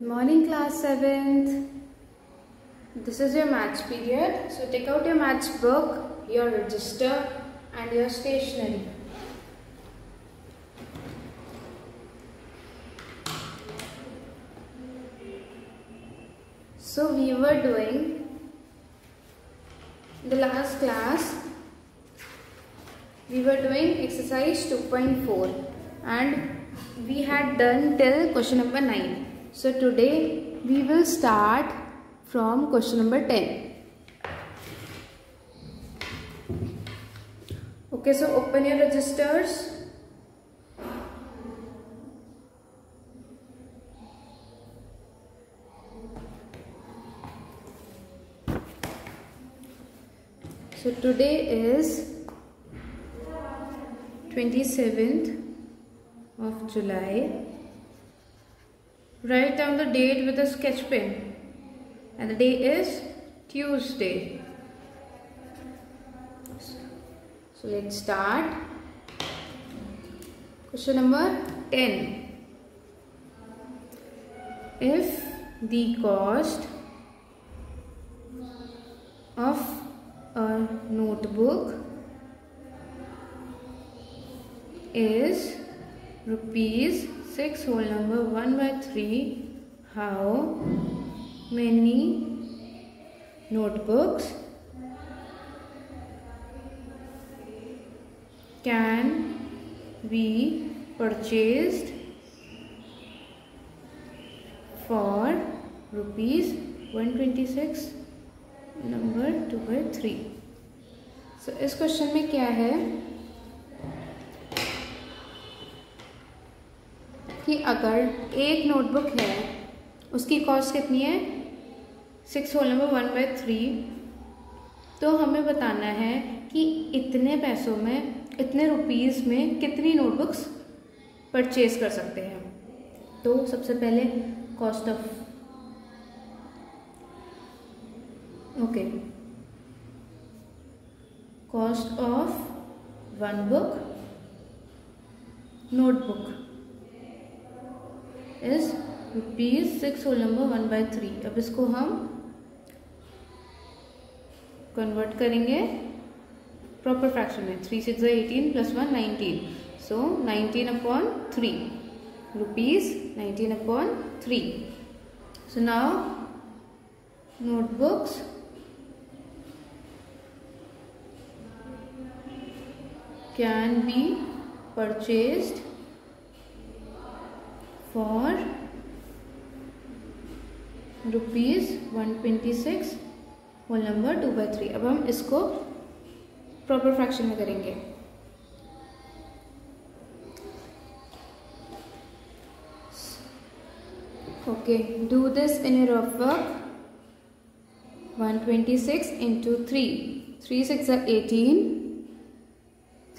Good morning, class 7th. This is your maths period. So take out your maths book, your register and your stationery. So we were doing the last class. We were doing exercise 2.4 and we had done till question number 9. So today we will start from question number 10. Okay, so open your registers. So today is 27th of July. Write down the date with a sketch pen, and the day is Tuesday. So let's start. Question number 10. If the cost of a notebook is rupees 6 whole number 1 by 3, how many notebooks can be purchased for rupees 126 number 2 by 3. So इस question में क्या है कि अगर एक notebook है उसकी cost कितनी है 6 होल नंबर 1 बाय 3, तो हमें बताना है कि इतने पैसों में, इतने रुपीस में कितनी नोटबुक्स परचेज कर सकते हैं. तो सबसे पहले cost of cost of one book notebook is rupees 6 whole number 1 by 3. अब इसको हम कन्वर्ट करेंगे प्रॉपर फ्रैक्शन में. 3 6 18 plus 1 19. So 19 upon 3 rupees 19 upon 3. So now notebooks can be purchased for rupees 126 whole number 2 by 3. अब हम इसको proper fraction में करेंगे. Okay, do this in your rough work. 126 into 3. 3 6 are 18.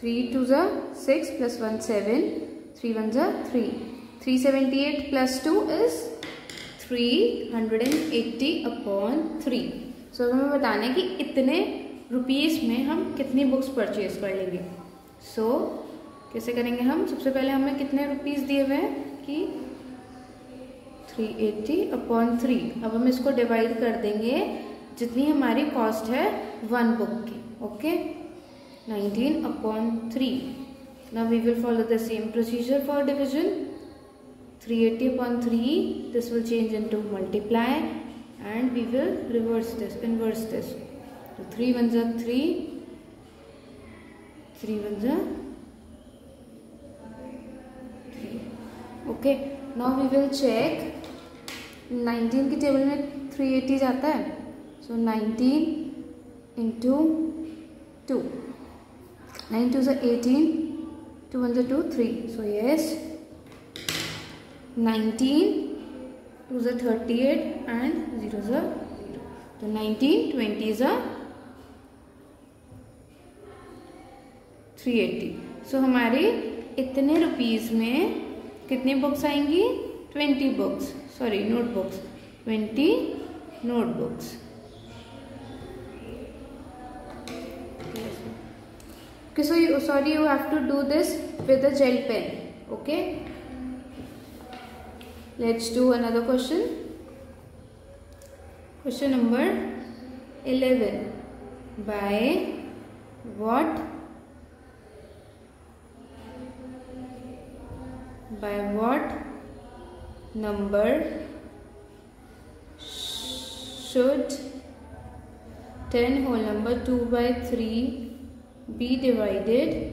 3 2 are 6 plus 1 7. 3 1 are 3. 378 plus 2 is 380 upon 3. सो हमें बताना है कि इतने रुपीस में हम कितनी बुक्स परचेज कर लेंगे. सो कैसे करेंगे हम? सबसे पहले हमें कितने रुपीस दिए हुए हैं कि 380 अपॉन 3. अब हम इसको डिवाइड कर देंगे जितनी हमारी कॉस्ट है वन बुक की. Okay, 19 upon 3. Now we will follow the same procedure for division. 380 upon 3, this will change into multiply and we will reverse this, inverse this. So 3 ones are 3, 3 ones are 3. Okay, now we will check. 19 की table में 380 जाता है. So 19 into 2. 9 2s are 18, 2 ones are 2, 3. So yes, 19 2s are 38 and 0s are 0. तो 19 20s are 380. सो हमारे इतने rupees में कितनी books आएंगी? 20 books, sorry notebooks, 20 notebooks. Okay, so you have to do this with a gel pen. Okay. Let's do another question. Question number 11. By what number should 10 whole number 2 by 3 be divided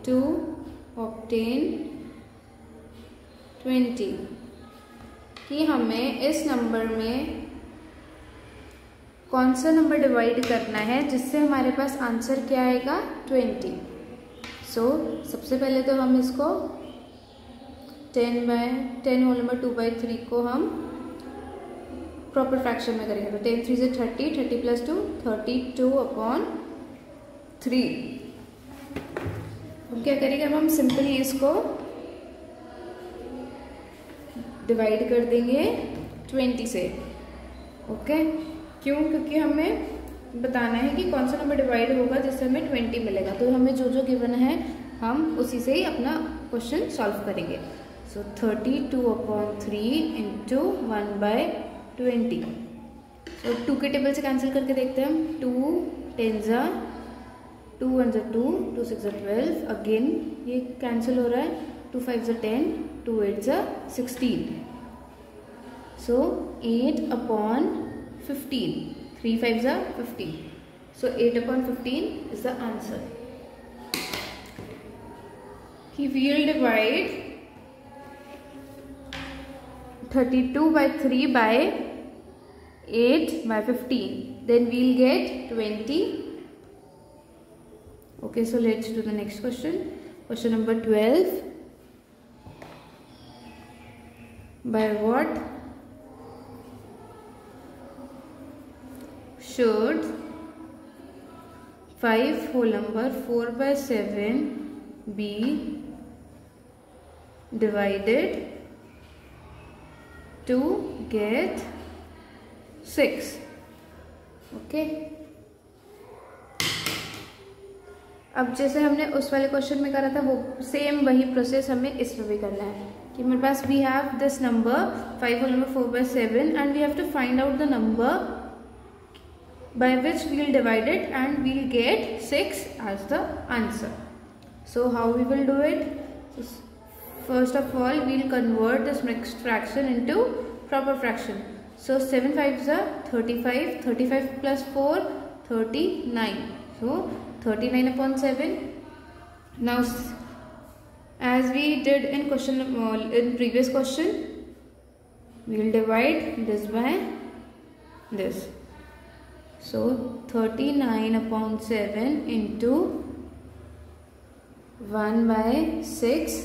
to obtain 20? कि हमें इस number में कौन सा number divide करना है जिससे हमारे पास आंसर क्या आएगा 20। सबसे पहले तो हम इसको 10 होल नंबर 2 by 3 को हम प्रॉपर फ्रैक्शन में करेंगे। तो 10 3 से 30, 30 प्लस 2 32/3। हम क्या करेंगे, अब हम सिंपली इसको डिवाइड कर देंगे 20 से। ओके, क्यों? क्योंकि हमें बताना है कि कौन सा नंबर डिवाइड होगा जिससे हमें 20 मिलेगा। तो हमें जो जो गिवन है हम उसी से ही अपना क्वेश्चन सॉल्व करेंगे। सो 32/3 इंटू 1/20। तो 2 के टेबल से कैंसिल करके देखते हैं हम। 2 10 2 1 2 2 6 12। अगेन ये कैंसिल हो रहा है। 2 5 10 2 8 16। सो 8/15। 3 5 15. So 8/15 is the answer. We will divide 32/3 by 8/15. Then we'll get 20. Okay, so let's do the next question. Question number 12. By what should 5 whole number 4 by 7 be divided to get 6? Okay, अब जैसे हमने उस वाले question में करा था वो same वही प्रोसेस हमें इसमें भी करना है कि मेरे पास we have this number 5 whole number 4 by 7 and we have to find out the number by which we will divide it and we will get 6 as the answer. So how we will do it? So first of all we will convert this mixed fraction into proper fraction. So 7 5s are 35, 35 plus 4 39. So 39/7. Now as we did in previous question, we will divide this by this. So 39/7 into 1/6.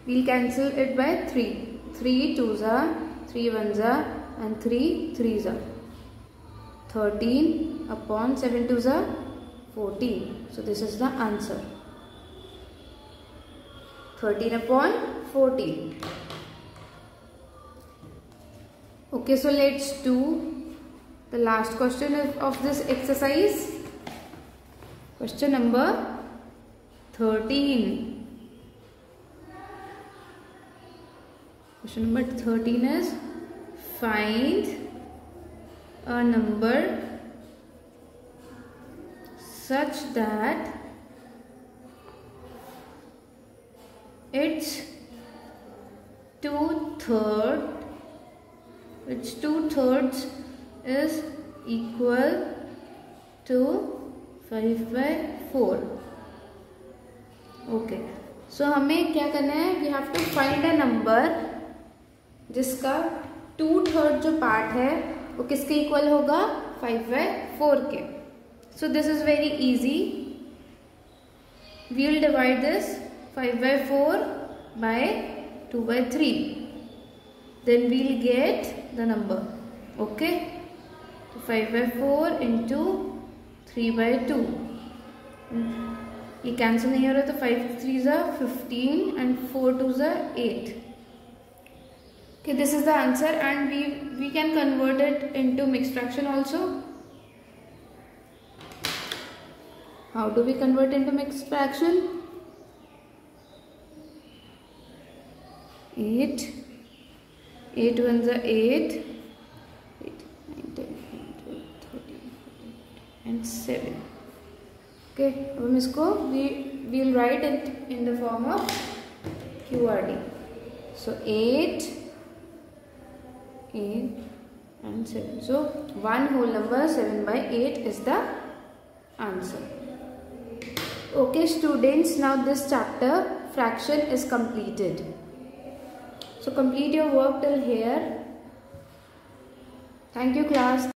We'll cancel it by 3. 3 2s are, 3 1s are and 3 3s are. 13/7 2s are 14. So this is the answer. 13/14. Okay, so let's do the last question of this exercise. Question number 13. Question number 13 is find a number such that its 2/3 is equal to 5/4. Okay, so हमें क्या करना है, we have to find a number जिसका 2/3 जो part है वो किसके equal होगा, 5/4 के. So this is very easy. We will divide this 5/4 by 2/3. Then we will get the number. Okay. 5/4 into 3/2. ये कैंसिल नहीं हो रहा तो 5 3s are 15 and 4 2s are 8. Okay, this is the answer and we can convert it into mixed fraction also. How do we convert into mixed fraction? 8, 8 ones are 8, 8, 9, 10, 11, 12, 13, 14 and 7. Okay, अब हम इसको we'll write it in the form of QRD. So 8, 8 and 7. So one whole number 7 by 8 is the answer. Okay students, now this chapter fraction is completed. So complete your work till here. Thank you class.